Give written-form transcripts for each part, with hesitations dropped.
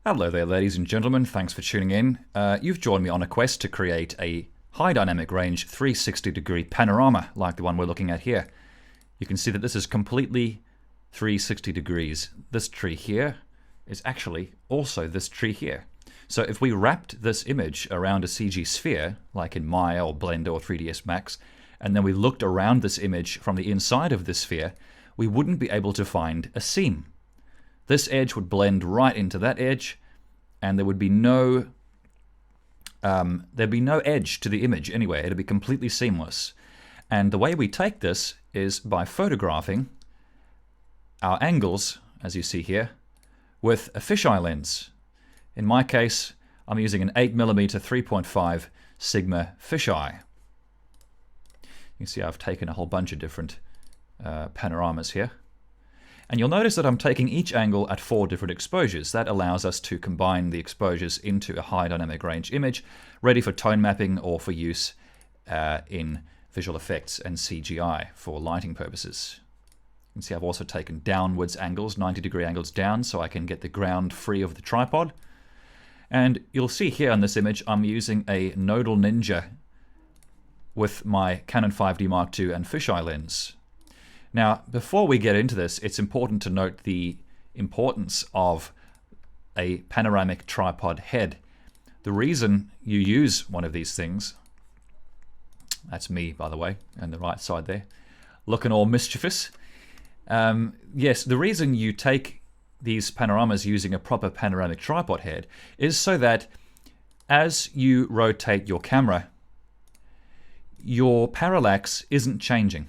Hello there, ladies and gentlemen. Thanks for tuning in. You've joined me on a quest to create a high dynamic range 360-degree panorama like the one we're looking at here. You can see that this is completely 360 degrees. This tree here is actually also this tree here. So if we wrapped this image around a CG sphere, like in Maya or Blender or 3ds Max, and then we looked around this image from the inside of the sphere, we wouldn't be able to find a seam. This edge would blend right into that edge, and there would be no edge to the image anyway. It'd be completely seamless. And the way we take this is by photographing our angles, as you see here, with a fisheye lens. In my case, I'm using an 8mm 3.5 Sigma fisheye. You can see I've taken a whole bunch of different panoramas here. And you'll notice that I'm taking each angle at 4 different exposures. That allows us to combine the exposures into a high dynamic range image, ready for tone mapping or for use in visual effects and CGI for lighting purposes. You can see I've also taken downwards angles, 90-degree angles down, so I can get the ground free of the tripod. And you'll see here in this image, I'm using a Nodal Ninja with my Canon 5D Mark II and fisheye lens. Now, before we get into this, it's important to note the importance of a panoramic tripod head. The reason you use one of these things, that's me, by the way, on the right side there, looking all mischievous. Yes, the reason you take these panoramas using a proper panoramic tripod head is so that as you rotate your camera, your parallax isn't changing.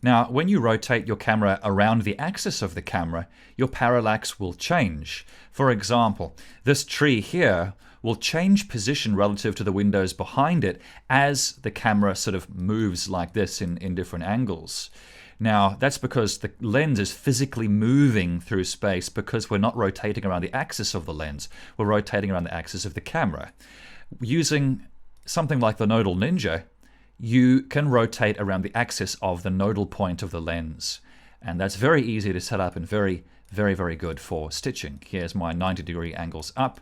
Now, when you rotate your camera around the axis of the camera, your parallax will change. For example, this tree here will change position relative to the windows behind it as the camera sort of moves like this in different angles. Now, that's because the lens is physically moving through space because we're not rotating around the axis of the lens. We're rotating around the axis of the camera. Using something like the Nodal Ninja, you can rotate around the axis of the nodal point of the lens. And that's very easy to set up and very, very good for stitching. Here's my 90-degree angles up,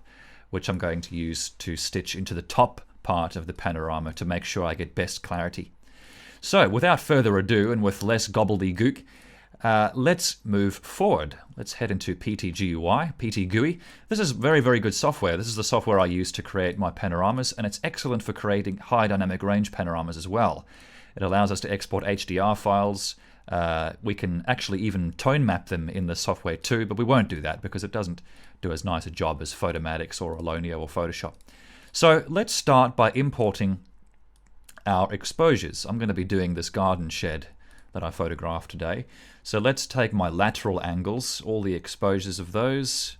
which I'm going to use to stitch into the top part of the panorama to make sure I get best clarity. So without further ado and with less gobbledygook, let's move forward. Let's head into PTGUI. This is very good software. This is the software I use to create my panoramas, and it's excellent for creating high dynamic range panoramas as well. It allows us to export HDR files. We can actually even tone map them in the software too, but we won't do that because it doesn't do as nice a job as Photomatix or Alonio or Photoshop. So let's start by importing our exposures. I'm going to be doing this garden shed that I photographed today. So let's take my lateral angles, all the exposures of those,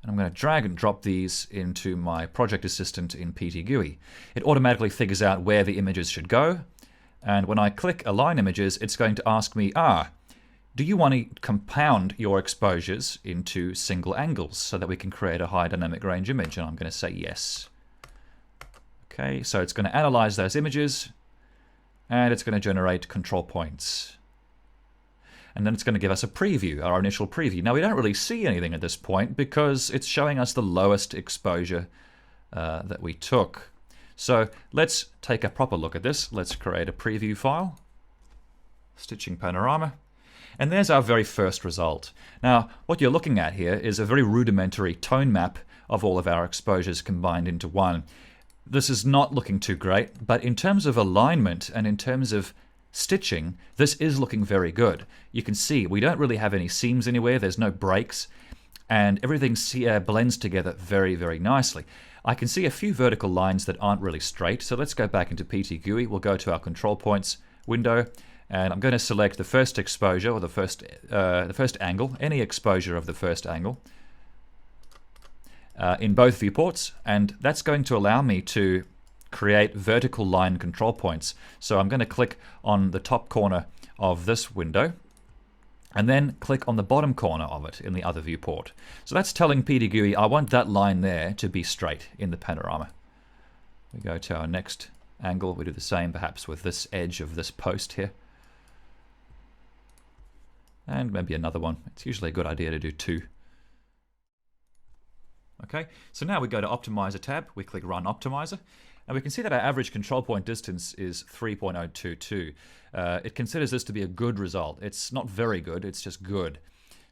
and I'm going to drag and drop these into my project assistant in PTGUI. It automatically figures out where the images should go, and when I click Align Images, it's going to ask me, do you want to compound your exposures into single angles so that we can create a high dynamic range image? And I'm going to say yes. Okay, so it's going to analyze those images, and it's going to generate control points. And then it's going to give us a preview, our initial preview. Now we don't really see anything at this point because it's showing us the lowest exposure that we took. So let's take a proper look at this. Let's create a preview file, stitching panorama. And there's our very first result. Now what you're looking at here is a very rudimentary tone map of all of our exposures combined into one. This is not looking too great, but in terms of alignment and in terms of stitching, this is looking very good. You can see we don't really have any seams anywhere, there's no breaks, and everything blends together very nicely. I can see a few vertical lines that aren't really straight, so let's go back into PTGUI. We'll go to our control points window, and I'm going to select the first exposure, or the first angle, any exposure of the first angle, in both viewports, and that's going to allow me to create vertical line control points. So I'm going to click on the top corner of this window and then click on the bottom corner of it in the other viewport. So that's telling PTGUI I want that line there to be straight in the panorama. We go to our next angle, we do the same perhaps with this edge of this post here. And maybe another one. It's usually a good idea to do two. Okay, so now we go to Optimizer tab, we click Run Optimizer, and we can see that our average control point distance is 3.022. It considers this to be a good result. It's not very good, it's just good.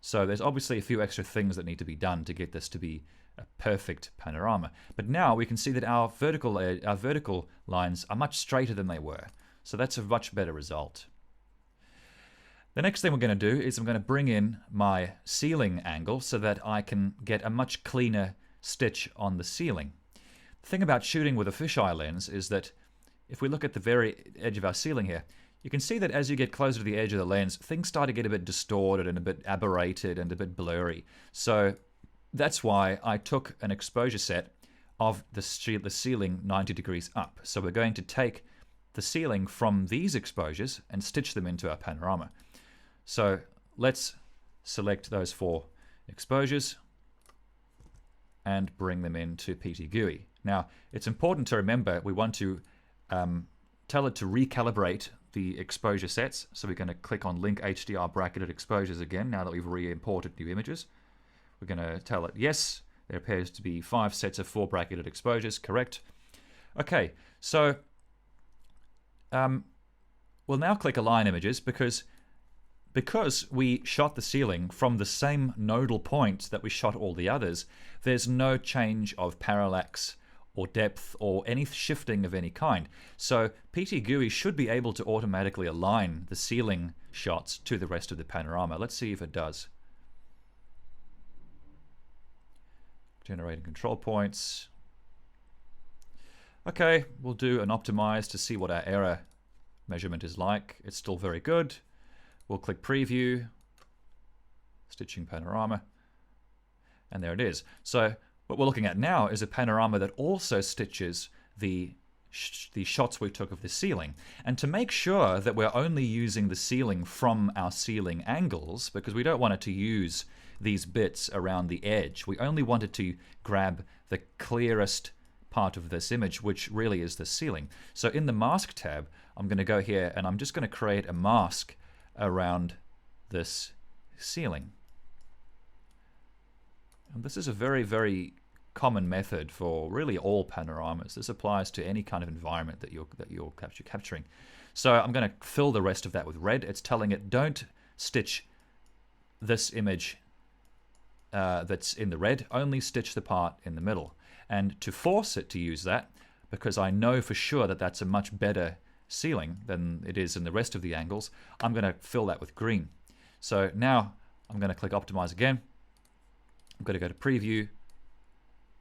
So there's obviously a few extra things that need to be done to get this to be a perfect panorama. But now we can see that our vertical lines are much straighter than they were. So that's a much better result. The next thing we're going to do is I'm going to bring in my ceiling angle so that I can get a much cleaner stitch on the ceiling. The thing about shooting with a fisheye lens is that if we look at the very edge of our ceiling here, you can see that as you get closer to the edge of the lens, things start to get a bit distorted and a bit aberrated and a bit blurry. So that's why I took an exposure set of the ceiling 90 degrees up. So we're going to take the ceiling from these exposures and stitch them into our panorama. So let's select those 4 exposures and bring them into PTGUI. Now, it's important to remember we want to tell it to recalibrate the exposure sets. So we're going to click on Link HDR Bracketed Exposures again, now that we've re-imported new images. We're going to tell it, yes, there appears to be 5 sets of 4 bracketed exposures, correct. Okay, so we'll now click Align Images because we shot the ceiling from the same nodal point that we shot all the others, there's no change of parallax or depth or any shifting of any kind. So PTGUI should be able to automatically align the ceiling shots to the rest of the panorama. Let's see if it does. Generating control points. Okay, we'll do an optimize to see what our error measurement is like. It's still very good. We'll click Preview, Stitching Panorama, and there it is. So what we're looking at now is a panorama that also stitches the shots we took of the ceiling. And to make sure that we're only using the ceiling from our ceiling angles, because we don't want it to use these bits around the edge, we only want it to grab the clearest part of this image, which really is the ceiling. So in the Mask tab, I'm going to go here and I'm just going to create a mask around this ceiling. And this is a very, very common method for really all panoramas. This applies to any kind of environment that you're capturing. So I'm going to fill the rest of that with red. It's telling it don't stitch this image that's in the red, only stitch the part in the middle. And to force it to use that, because I know for sure that that's a much better ceiling than it is in the rest of the angles, I'm going to fill that with green. So now I'm going to click Optimize again. I'm going to go to Preview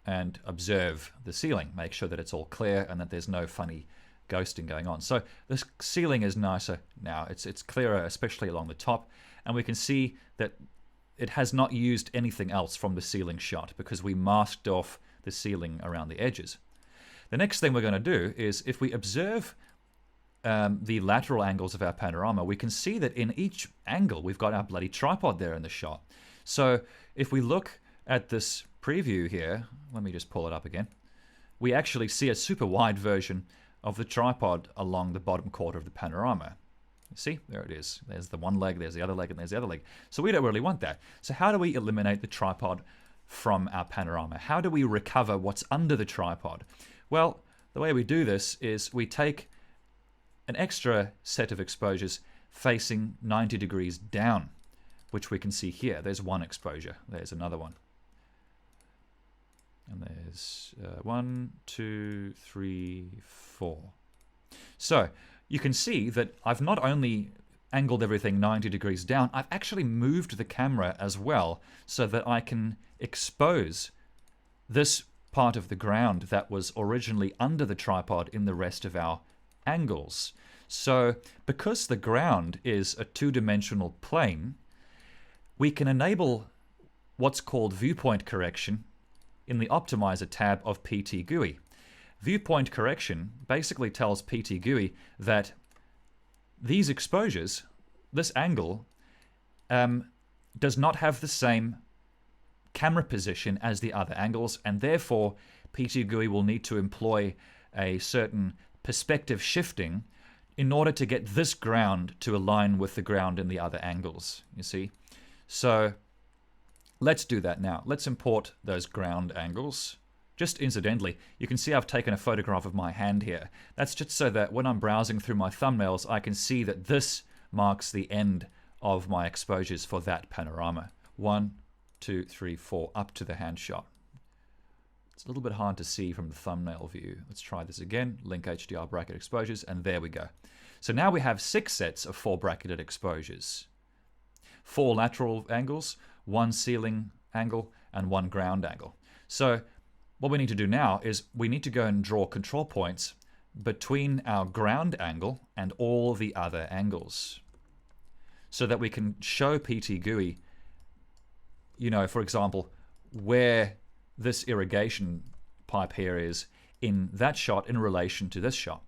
and observe the ceiling. Make sure that it's all clear and that there's no funny ghosting going on. So this ceiling is nicer now. It's clearer, especially along the top. And we can see that it has not used anything else from the ceiling shot because we masked off the ceiling around the edges. The next thing we're going to do is if we observe the lateral angles of our panorama, we can see that in each angle we've got our bloody tripod there in the shot. So if we look at this preview here, let me just pull it up again, we actually see a super wide version of the tripod along the bottom quarter of the panorama. You see, there it is. There's the one leg, there's the other leg, and there's the other leg. So we don't really want that. So how do we eliminate the tripod from our panorama? How do we recover what's under the tripod? Well, the way we do this is we take an extra set of exposures facing 90 degrees down, which we can see here. There's one exposure. There's another one. And there's 1, 2, 3, 4. So you can see that I've not only angled everything 90 degrees down, I've actually moved the camera as well so that I can expose this part of the ground that was originally under the tripod in the rest of our angles. So because the ground is a two-dimensional plane, we can enable what's called viewpoint correction in the Optimizer tab of PTGUI. Viewpoint correction basically tells PTGUI that these exposures, this angle, does not have the same camera position as the other angles, and therefore PTGUI will need to employ a certain perspective shifting in order to get this ground to align with the ground in the other angles, you see. So Let's do that now. Let's import those ground angles. Just incidentally, you can see I've taken a photograph of my hand here. That's just so that when I'm browsing through my thumbnails, I can see that this marks the end of my exposures for that panorama. 1, 2, 3, 4, up to the hand shot. It's a little bit hard to see from the thumbnail view. Let's try this again. Link HDR bracket exposures, and there we go. So now we have 6 sets of 4 bracketed exposures. 4 lateral angles, 1 ceiling angle, and 1 ground angle. So what we need to do now is we need to go and draw control points between our ground angle and all the other angles, so that we can show PT GUI, you know, for example, where this irrigation pipe here is in that shot in relation to this shot.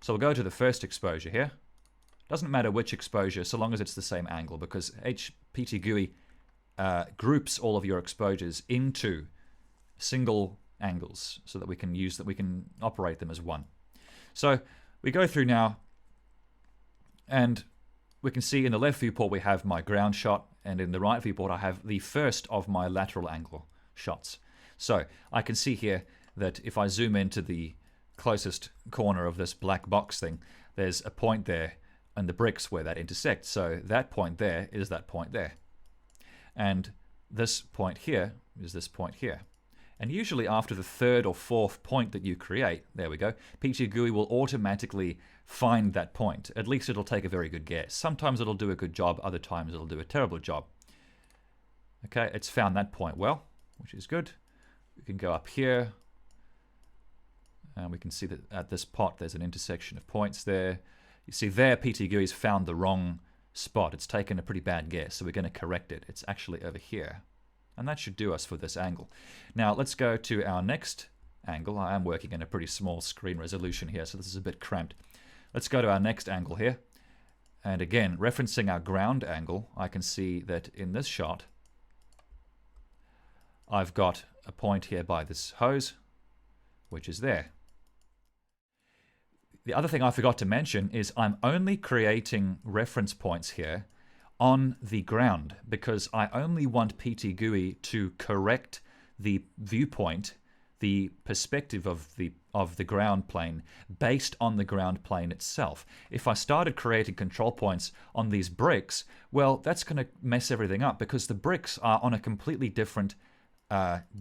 So we'll go to the first exposure here. Doesn't matter which exposure, so long as it's the same angle, because PT GUI groups all of your exposures into single angles so that we can operate them as one. So we go through now, and we can see in the left viewport we have my ground shot, and in the right viewport I have the first of my lateral angle shots. So I can see here that if I zoom into the closest corner of this black box thing, there's a point there and the bricks where that intersect. So that point there is that point there. And this point here is this point here. And usually after the 3rd or 4th point that you create, there we go, PT GUI will automatically find that point. At least it'll take a very good guess. Sometimes it'll do a good job, other times it'll do a terrible job. Okay, it's found that point well, which is good. We can go up here, and we can see that at this pot there's an intersection of points there. You see there, PT GUI's found the wrong spot. It's taken a pretty bad guess, so we're going to correct it. It's actually over here. And that should do us for this angle. Now let's go to our next angle. I am working in a pretty small screen resolution here, so this is a bit cramped. Let's go to our next angle here. And again, referencing our ground angle, I can see that in this shot, I've got a point here by this hose, which is there. The other thing I forgot to mention is I'm only creating reference points here on the ground, because I only want PT GUI to correct the viewpoint, the perspective of the ground plane based on the ground plane itself. If I started creating control points on these bricks, well, that's going to mess everything up, because the bricks are on a completely different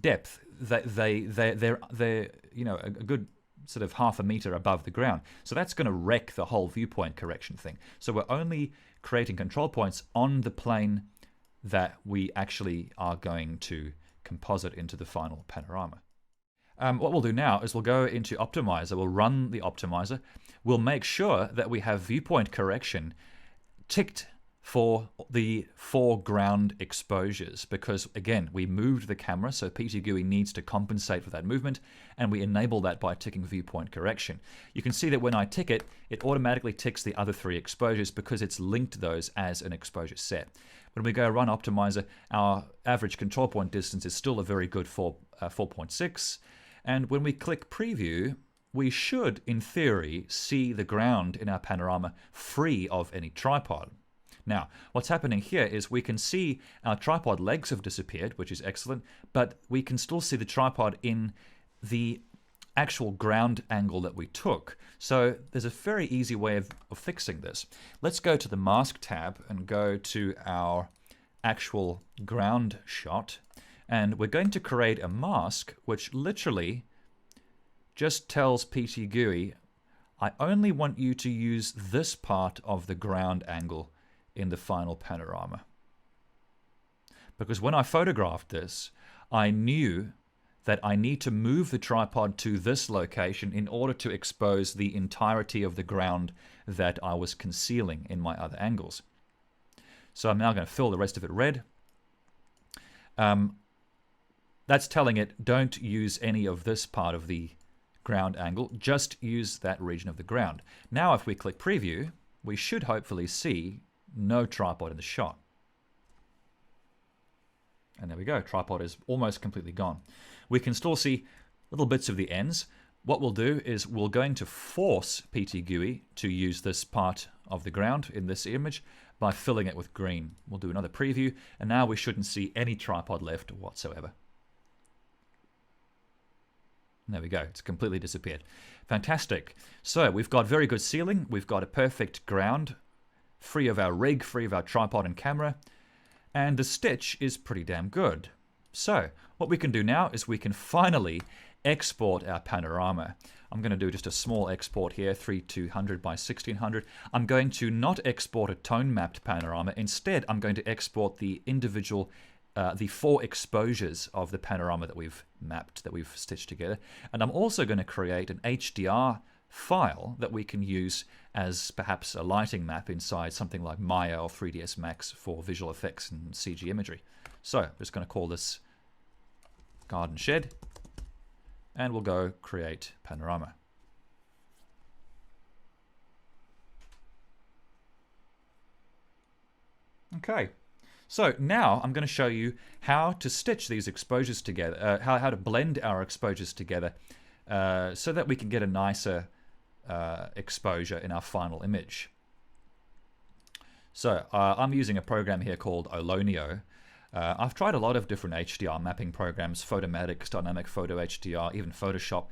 depth. They're you know, a good sort of half a meter above the ground. So that's going to wreck the whole viewpoint correction thing. So we're only creating control points on the plane that we actually are going to composite into the final panorama. What we'll do now is we'll go into Optimizer, we'll run the Optimizer, we'll make sure that we have viewpoint correction ticked for the foreground exposures, because again, we moved the camera, so PT GUI needs to compensate for that movement, and we enable that by ticking viewpoint correction. You can see that when I tick it, it automatically ticks the other 3 exposures because it's linked those as an exposure set. When we go run Optimizer, our average control point distance is still a very good 4.6, and when we click preview, we should, in theory, see the ground in our panorama free of any tripod. Now, what's happening here is we can see our tripod legs have disappeared, which is excellent, but we can still see the tripod in the actual ground angle that we took. So there's a very easy way of fixing this. Let's go to the Mask tab and go to our actual ground shot, and we're going to create a mask which literally just tells PT GUI, I only want you to use this part of the ground angle in the final panorama. Because when I photographed this, I knew that I need to move the tripod to this location in order to expose the entirety of the ground that I was concealing in my other angles. So I'm now going to fill the rest of it red. That's telling it, don't use any of this part of the ground angle, just use that region of the ground. Now if we click preview, we should hopefully see no tripod in the shot. And there we go, tripod is almost completely gone. We can still see little bits of the ends. What we'll do is we're going to force PT GUI to use this part of the ground in this image by filling it with green. We'll do another preview, and now we shouldn't see any tripod left whatsoever. There we go, it's completely disappeared. Fantastic. So we've got very good ceiling, we've got a perfect ground, free of our rig, free of our tripod and camera, and the stitch is pretty damn good. So what we can do now is we can finally export our panorama. I'm going to do just a small export here, 3200 by 1600. I'm going to not export a tone mapped panorama. Instead, I'm going to export the individual the 4 exposures of the panorama that we've mapped, that we've stitched together. And I'm also going to create an HDR file that we can use as perhaps a lighting map inside something like Maya or 3ds Max for visual effects and CG imagery. So I'm just going to call this garden shed, and we'll go create panorama. Okay. So now I'm going to show you how to stitch these exposures together, how to blend our exposures together so that we can get a nicer exposure in our final image. So I'm using a program here called Olonio. I've tried a lot of different HDR mapping programs, Photomatix, Dynamic Photo HDR, even Photoshop.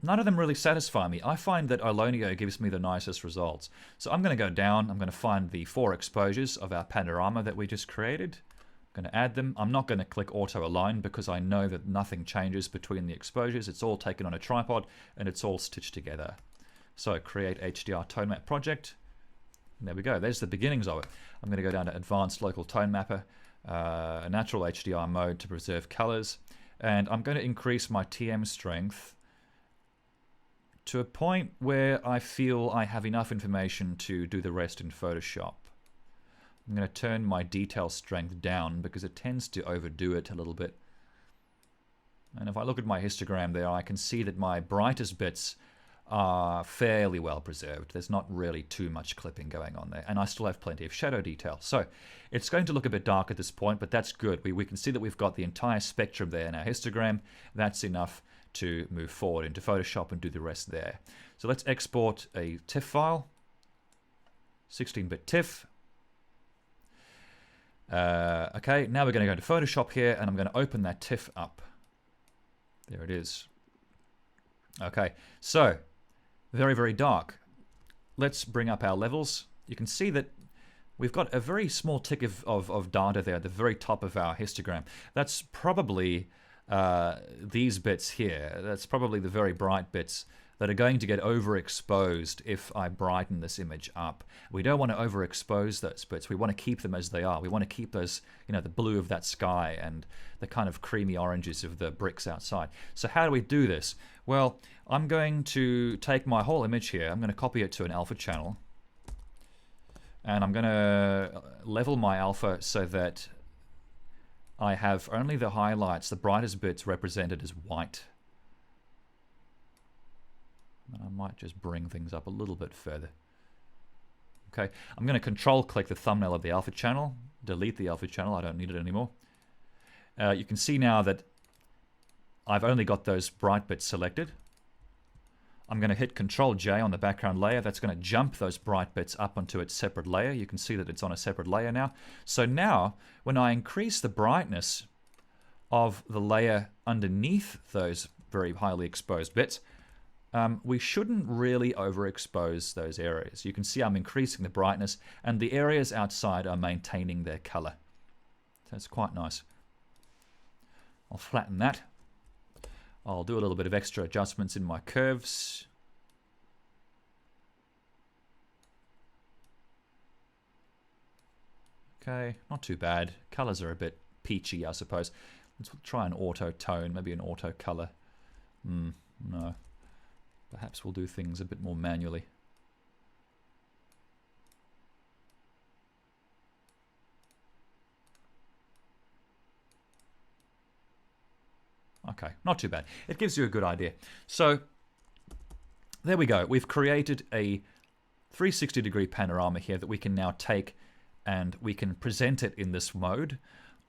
None of them really satisfy me. I find that Olonio gives me the nicest results. So I'm going to go down, I'm going to find the 4 exposures of our panorama that we just created. I'm going to add them. I'm not going to click auto align because I know that nothing changes between the exposures. It's all taken on a tripod and it's all stitched together. So create HDR tone map project. And there we go, there's the beginnings of it. I'm going to go down to advanced local tone mapper, a natural HDR mode to preserve colors. And I'm going to increase my TM strength to a point where I feel I have enough information to do the rest in Photoshop. I'm going to turn my detail strength down because it tends to overdo it a little bit. And if I look at my histogram there, I can see that my brightest bits are fairly well preserved. There's not really too much clipping going on there. And I still have plenty of shadow detail. So it's going to look a bit dark at this point, but that's good. We can see that we've got the entire spectrum there in our histogram. That's enough to move forward into Photoshop and do the rest there. So let's export a TIFF file, 16-bit TIFF. Okay, now we're going to go into Photoshop here, and I'm going to open that TIFF up. There it is. Okay, so very, very dark. Let's bring up our levels. You can see that we've got a very small tick of data there at the very top of our histogram. That's probably these bits here. That's probably the very bright bits that are going to get overexposed if I brighten this image up. We don't want to overexpose those bits. We want to keep them as they are. We want to keep those, you know, the blue of that sky and the kind of creamy oranges of the bricks outside. So how do we do this? Well, I'm going to take my whole image here. I'm going to copy it to an alpha channel. And I'm going to level my alpha so that I have only the highlights, the brightest bits represented as white. And I might just bring things up a little bit further. Okay, I'm going to control click the thumbnail of the alpha channel, delete the alpha channel, I don't need it anymore. You can see now that I've only got those bright bits selected. I'm going to hit Control J on the background layer. That's going to jump those bright bits up onto its separate layer. You can see that it's on a separate layer now. So now, when I increase the brightness of the layer underneath those very highly exposed bits, we shouldn't really overexpose those areas. You can see I'm increasing the brightness, and the areas outside are maintaining their color. So it's quite nice. I'll flatten that. I'll do a little bit of extra adjustments in my curves. Okay, not too bad. Colors are a bit peachy, I suppose. Let's try an auto tone, maybe an auto color. No. Perhaps we'll do things a bit more manually. Okay, not too bad. It gives you a good idea. So, there we go. We've created a 360-degree panorama here that we can now take and we can present it in this mode,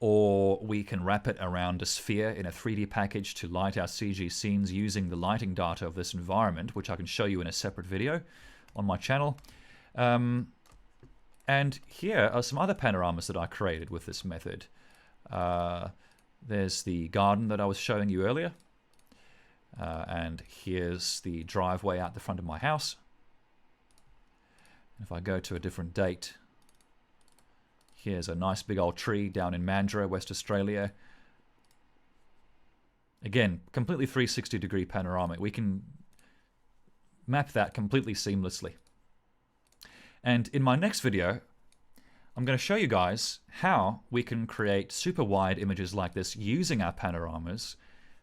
or we can wrap it around a sphere in a 3D package to light our CG scenes using the lighting data of this environment, which I can show you in a separate video on my channel. And here are some other panoramas that I created with this method. There's the garden that I was showing you earlier. And here's the driveway out the front of my house. If I go to a different date, here's a nice big old tree down in Mandurah, West Australia. Again, completely 360-degree panoramic. We can map that completely seamlessly. And in my next video, I'm going to show you guys how we can create super wide images like this using our panoramas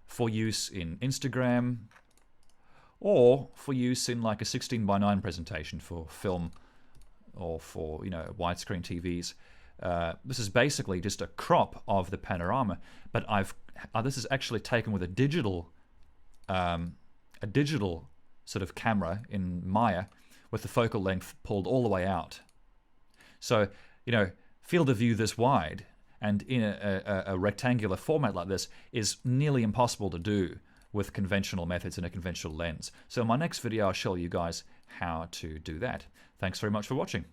for use in Instagram or for use in like a 16:9 presentation for film or for, you know, widescreen TVs. This is basically just a crop of the panorama, but this is actually taken with a digital sort of camera in Maya with the focal length pulled all the way out. So, you know, field of view this wide and in a rectangular format like this is nearly impossible to do with conventional methods in a conventional lens. So in my next video, I'll show you guys how to do that. Thanks very much for watching.